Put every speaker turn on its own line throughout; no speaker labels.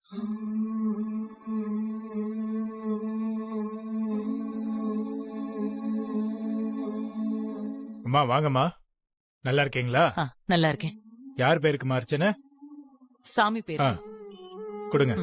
அம்மா வாங்கம்மா. நல்லா இருக்கீங்களா?
நல்லா இருக்கேன்.
யார் பேருக்குமா அர்ச்சனை?
சாமி பேரு.
கொடுங்க.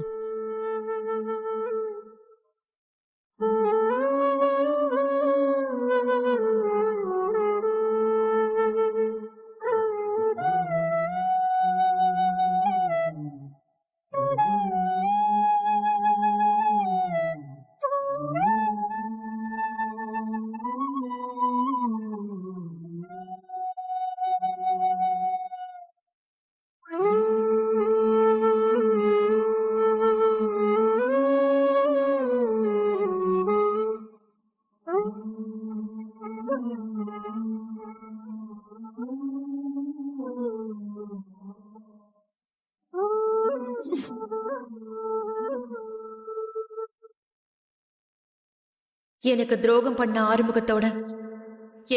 எனக்கு துரோகம் பண்ண ஆறுமுகத்தோட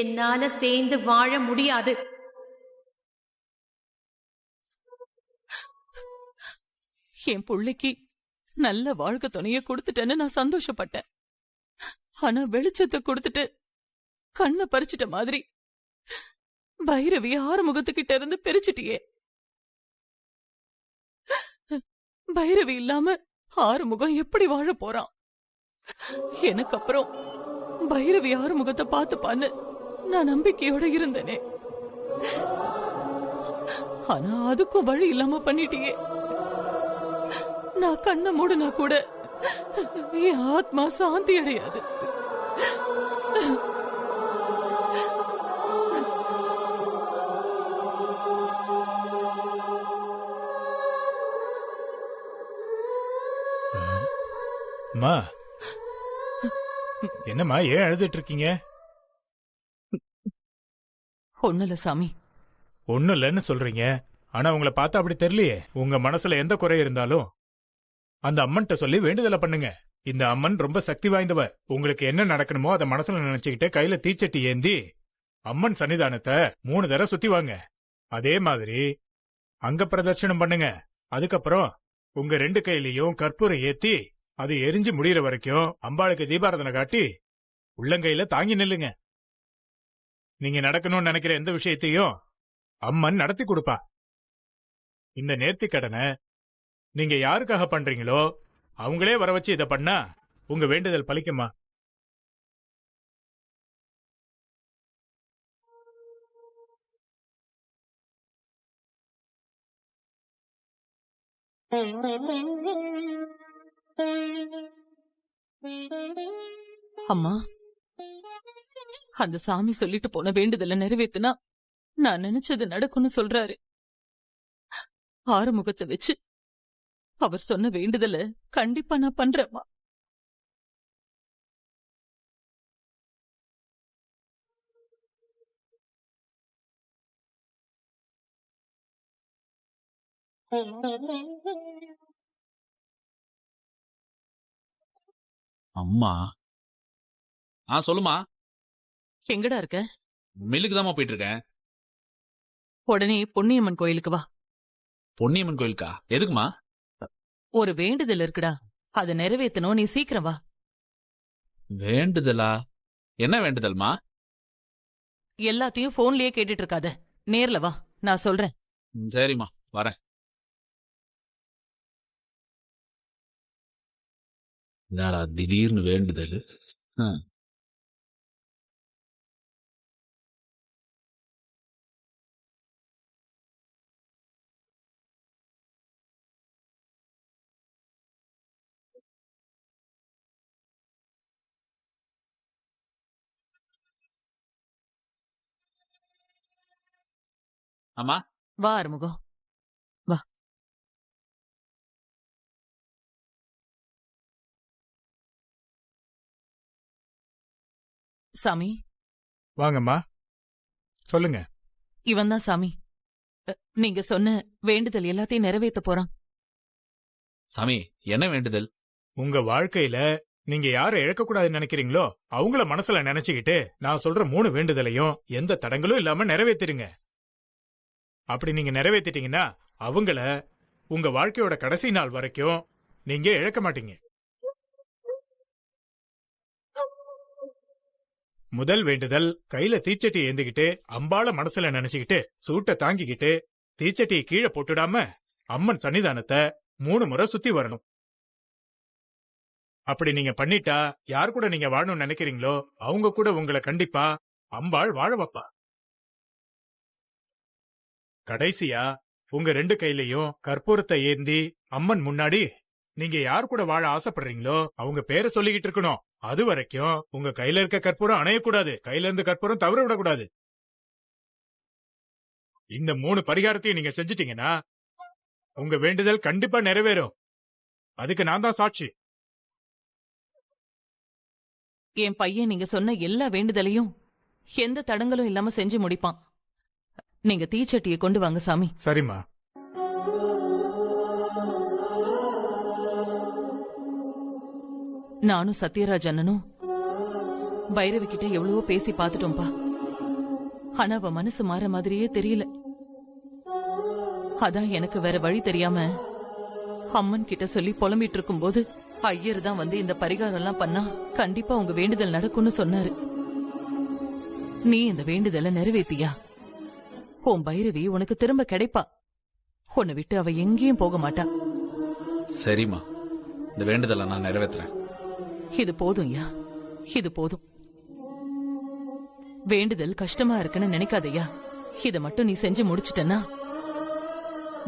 என்னால சேர்ந்து வாழ முடியாது.
என் பிள்ளைக்கு நல்ல வாழ்க்கை துணைய கொடுத்துட்டேன்னு நான் சந்தோஷப்பட்டேன். ஆனா வெளிச்சத்தை கொடுத்துட்டு கண்ணை பறிச்சிட்ட மாதிரி பைரவி ஆறுமுகத்துக்கிட்ட இருந்து பிரிச்சிட்டியே. பைரவி இல்லாம ஆறுமுகம் எப்படி வாழ போறான்? எனக்கு அப்புறம் பைரவி ஆறுமுகத்தை பார்த்துப்பான்னு நான் நம்பிக்கையோட இருந்தேனே. ஆனா அதுக்கும் வழி இல்லாம பண்ணிட்டியே. நான் கண்ணை மூடுனா கூட என் ஆத்மா சாந்தி அடையாது.
அம்மா என்னம்மா ஏன் அழுதுட்டு இருக்கீங்க?
ஒண்ணுல சாமி.
ஒண்ணும் இல்லன்னு சொல்றீங்க, ஆனா உங்களை பார்த்தா அப்படி தெரியலையே. உங்க மனசுல எந்த குறை இருந்தாலும் அந்த அம்மன்கிட்ட சொல்லி வேண்டுதலை பண்ணுங்க. இந்த அம்மன் ரொம்ப சக்தி வாய்ந்தவ. உங்களுக்கு என்ன நடக்கணுமோ அதை மனசுல நினைச்சுக்கிட்டு கையில தீச்சட்டி ஏந்தி அம்மன் சன்னிதானத்தை 3 தடவை சுத்தி வாங்க. அதே மாதிரி அங்க பிரதர்ஷனம் பண்ணுங்க. அதுக்கப்புறம் உங்க 2 கையிலையும் கற்பூரம் ஏத்தி அது எரிஞ்சு முடியற வரைக்கும் அம்பாளுக்கு தீபாராதனை காட்டி உள்ளங்கையில தாங்கி நில்லுங்க. நீங்க நடக்கணும்னு நினைக்கிற எந்த விஷயத்தையும் அம்மன் நடத்தி கொடுப்பா. இந்த நேர்த்தி கடனை நீங்க யாருக்காக பண்றீங்களோ அவங்களே வர வச்சு இதை பண்ணா உங்க வேண்டுதல் பலிக்குமா.
அம்மா, அந்த சாமி சொல்லிட்டு போன வேண்டுதலை நிறைவேத்துனா நான் நினைச்சது நடக்கும்னு சொல்றாரு. ஆறுமுகத்தை வச்சு அவர் சொன்ன வேண்டுதலை கண்டிப்பா நான் பண்றேம்மா.
அம்மா. சொல்லுமா.
எங்கடா இருக்க?
மில்லுக்கு தாமா போயிட்டு இருக்கேன்.
உடனே பொன்னியம்மன் கோயிலுக்கு வா.
பொன்னியம்மன் கோயிலுக்கா? எதுக்குமா?
ஒரு வேண்டுதல் இருக்குடா, அதை நிறைவேத்தணும். நீ சீக்கிரம் வா.
வேண்டுதலா? என்ன வேண்டுதல்மா?
எல்லாத்தையும் போன்லயே கேட்டுட்டு இருக்காத, நேர்ல வா, நான் சொல்றேன்.
சரிம்மா, வரேன். என்னடா திடீர்னு வேண்டுதல்? அம்மா.
வா ஆறுமுகம், வா. சாமி.
வாங்கம்மா, சொல்லுங்க.
இவன் தான் சாமி. நீங்க சொன்ன வேண்டுதல் எல்லாத்தையும் நிறைவேற்ற போறான்.
சாமி, என்ன வேண்டுதல்?
உங்க வாழ்க்கையில நீங்க யாரை இழக்கக்கூடாதுன்னு நினைக்கிறீங்களோ அவங்கள மனசுல நினைச்சுக்கிட்டு நான் சொல்ற 3 வேண்டுதலையும் எந்த தடங்களும் இல்லாம நிறைவேற்றிடுங்க. அப்படி நீங்க நிறைவேற்றிட்டீங்கன்னா அவங்கள உங்க வாழ்க்கையோட கடைசி நாள் வரைக்கும் நீங்க இழக்க மாட்டீங்க. முதல் வேண்டுதல், கையில தீச்சட்டி ஏந்திக்கிட்டு அம்பாள மனசுல நினைச்சுக்கிட்டு சூட்டை தாங்கிக்கிட்டு தீச்சட்டியை கீழே போட்டுடாம அம்மன் சன்னிதானத்தை 3 முறை சுத்தி வரணும். அப்படி நீங்க பண்ணிட்டா யார் கூட நீங்க வாழணும்னு நினைக்கிறீங்களோ அவங்க கூட உங்களை கண்டிப்பா அம்பாள் வாழ வைப்பா. கடைசியா உங்க 2 கையிலயும் கற்பூரத்தை ஏந்தி அம்மன் முன்னாடி நீங்க யார் கூட வாழ ஆசைப்படுறீங்களோ அவங்க பேரை சொல்லிக்கிட்டு இருக்கணும். அது வரைக்கும் உங்க கையில இருக்க கற்பூரம் அணையக்கூடாது, கையில இருந்து கற்பூரம் தவற விடக்கூடாது. இந்த 3 பரிகாரத்தையும் நீங்க செஞ்சிட்டீங்கன்னா உங்க வேண்டுதல் கண்டிப்பா நிறைவேறும். அதுக்கு நான் தான் சாட்சி.
என் பையன் நீங்க சொன்ன எல்லா வேண்டுதலையும் எந்த தடங்களும் இல்லாம செஞ்சு முடிப்பான். நீங்க தீச்சட்டியை கொண்டு வாங்க சாமி.
சரிம்மா.
நானும் சத்யராஜ் அண்ணனும் பைரவி கிட்ட எவ்வளவோ பேசி பாத்துட்டோம்பா. ஆனா அவ மனசு மாற மாதிரியே தெரியல. அதான் எனக்கு வேற வழி தெரியாம அம்மன் கிட்ட சொல்லி புலம்பிட்டு இருக்கும்போது ஐயர் தான் வந்து இந்த பரிகாரம் எல்லாம் பண்ணா கண்டிப்பா உங்க வேண்டுதல் நடக்கும்னு சொன்னாரு. நீ இந்த வேண்டுதலை நிறைவேத்தியா? உன் பைரவி உனக்கு திரும்ப கிடைப்பா. உன்னை விட்டு அவ எங்கேயும் போக மாட்டா.
சரிம்மா, இந்த வேண்டுதலை நான் நிறைவேற்றுறேன்.
இது போதும் யா, இது போதும். வேண்டுதல் கஷ்டமா இருக்குன்னு நினைக்காதயா. இத மட்டும் நீ செஞ்சு முடிச்சிட்டனா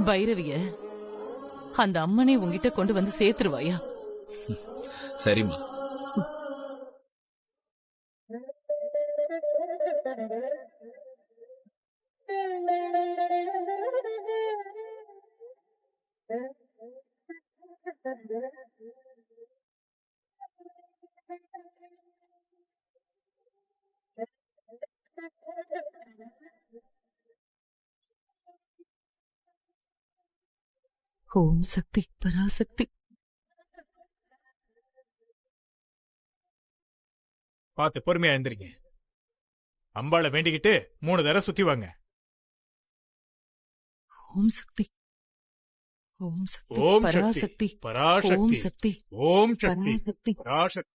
பைரவிய அந்த அம்மனே உன்கிட்ட கொண்டு வந்து சேர்த்துருவாயா?
சரிம்மா.
ஓம் சக்தி பராசக்தி.
பார்த்து பொறுமையா எழுந்திரிங்க. அம்பாளை வேண்டிக்கிட்டு 3 தடவை சுத்தி வாங்க.
ஓம் சக்தி, ஓம் சக்தி
ஓம்
பராசக்தி,
பராசக்தி,
ஓம் சக்தி,
ஓம் சக்தி,
பராசக்தி.
பராசக்தி.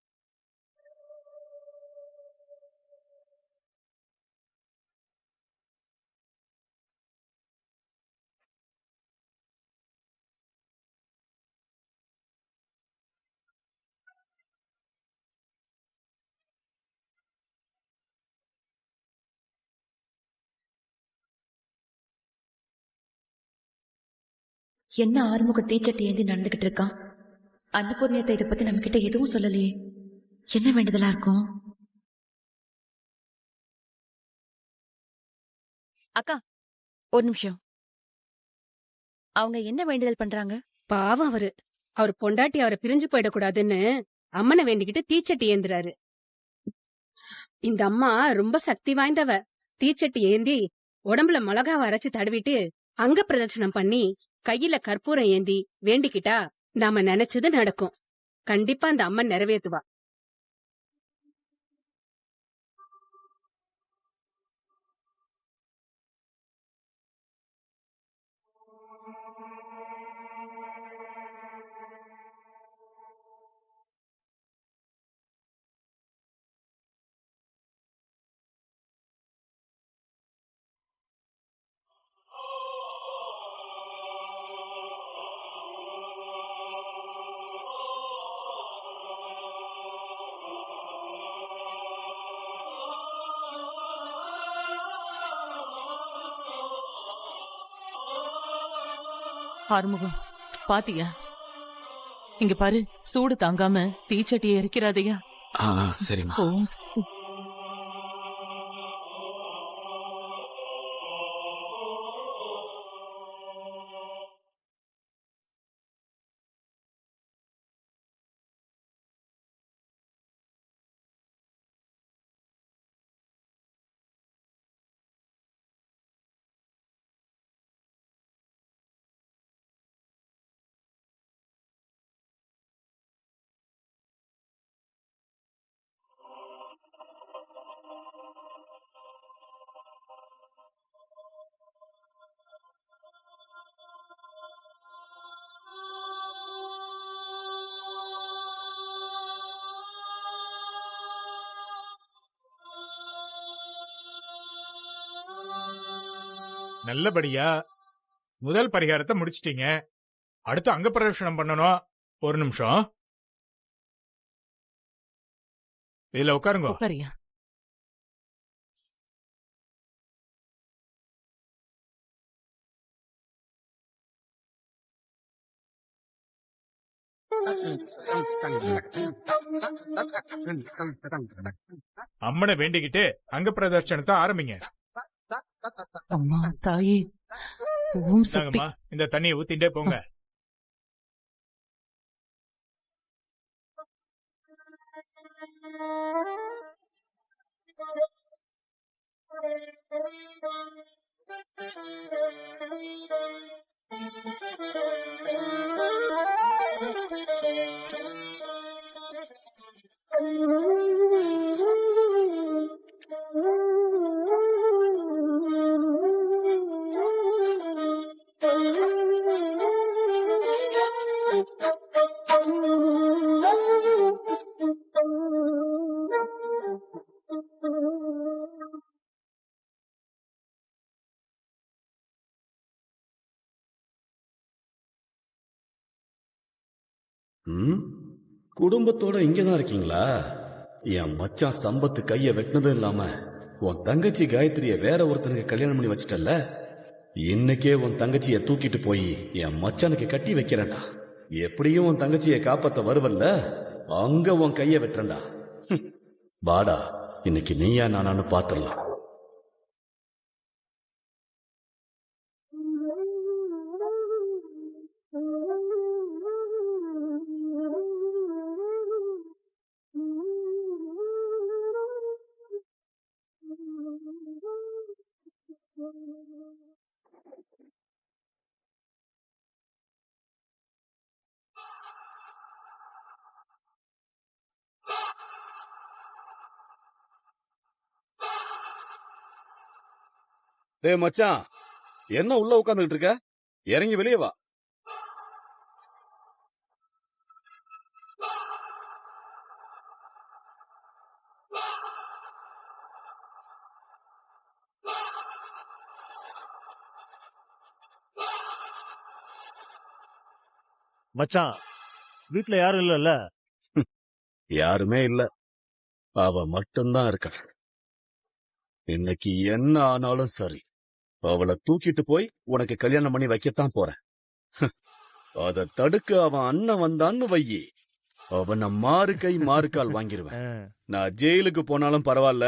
என்ன ஆறுமுக தீச்சட்டி ஏந்தி நடந்துகிட்டு இருக்கான்? அன்னபூர்ணியத்தை இதை பத்தி நம்ம கிட்ட எதுவும் சொல்லலையே. என்ன வேண்டுதலா இருக்கும்? அக்கா, ஒரு நிமிஷம். அவங்க என்ன வேண்டுதல் பண்றாங்க?
பாவம் அவர் பொண்டாட்டி அவரை பிரிஞ்சு போயிடக்கூடாதுன்னு அம்மனை வேண்டிக்கிட்டு தீச்சட்டி ஏந்துறாரு. இந்த அம்மா ரொம்ப சக்தி வாய்ந்தவ. தீச்சட்டி ஏந்தி உடம்புல மிளகாவை அரைச்சு தடவிட்டு அங்க பிரதட்சணம் பண்ணி கையில கற்பூரம் ஏந்தி வேண்டிக்கிட்டா நாம நினைச்சது நடக்கும். கண்டிப்பா அந்த அம்மன் நிறைவேத்துவா.
ஆறுமுகம், பாத்தியா? இங்க பாரு, சூடு தாங்காம தீச்சட்டியை எரிக்கிறாதையா.
சரிம்மா.
ஓம் சக்தி.
நல்லபடியா முதல் பரிகாரத்தை முடிச்சிட்டீங்க. அடுத்து அங்க பிரதட்சணம் பண்ணணும். ஒரு நிமிஷம் இதுல உட்காருங்க.
உட்காரியா.
அம்மனை வேண்டிக்கிட்டு அங்க பிரதட்சணத்தை ஆரம்பிங்க.
அம்மா தாயே, ஓம் சக்தி.
இந்தாங்கம்மா, இந்த தண்ணியை ஊத்திட்டே போங்க.
ம், குடும்பத்தோட இங்கதான் இருக்கீங்களா? என் மச்சான் சம்பத்து கைய வெட்டினதும் இல்லாம உன் தங்கச்சி காயத்ரிய வேற ஒருத்தனுக்கு கல்யாணம் பண்ணி வச்சிட்டல்ல. இன்னைக்கே உன் தங்கச்சிய தூக்கிட்டு போய் என் மச்சானுக்கு கட்டி வைக்கிறேன்டா. எப்படியும் உன் தங்கச்சிய காப்பாத்த வருவல்ல, அங்க உன் கைய வெட்டுறேன்டா. வாடா, இன்னைக்கு நீயா நானான்னு பாத்துடலாம். டேய் மச்சான், என்ன உள்ள உட்கார்ந்துகிட்டு இருக்க? இறங்கி வெளியே வா.
மச்சான், வீட்ல யாரும் இல்லல்ல?
யாருமே இல்ல, அவ மட்டும்தான் இருக்க. இன்னைக்கு என்ன ஆனாலும் சரி, அவளை தூக்கிட்டு போய் உனக்கு கல்யாணம் பண்ணி வைக்கத்தான் போறேன். அத தடுக்க அவன் அண்ணன் வந்தான்னு வையி, அவனை மாறு கை மாறுகால் வாங்கிருவேன். நான் ஜெயிலுக்கு போனாலும் பரவாயில்ல,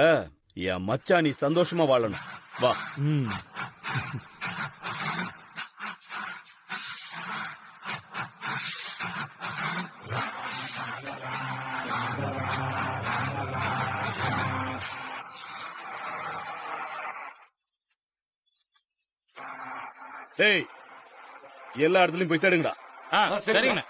என் மச்சா நீ சந்தோஷமா வாழணும். வா.
ம்.
டேய், எல்லா இடத்துலயும் போய் தேடுங்கடா.
சரிங்க.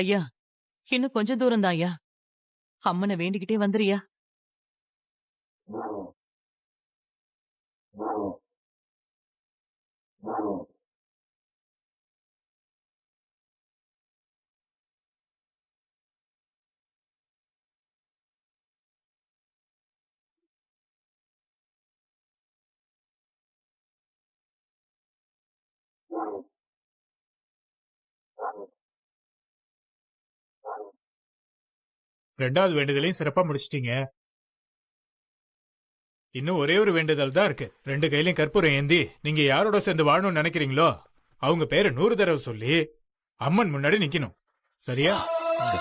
ஐயா, இன்னும் கொஞ்ச தூரம் தான் ஐயா. அம்மனை வேண்டிக்கிட்டே வந்துறியா?
ரெண்டாவது வேண்டுதலையும் சிறப்பா முடிச்சிட்டீங்க. இன்னும் ஒரே ஒரு வேண்டுதல் தான் இருக்கு. 2 கையிலையும் கற்பூரம் ஏந்தி நீங்க யாரோட சேர்ந்து வாழணும்னு நினைக்கிறீங்களோ அவங்க பேரை 100 தடவை சொல்லி அம்மன் முன்னாடி நிக்கணும். சரியா?
சரி.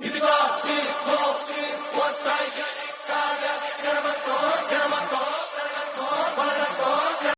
இதுவா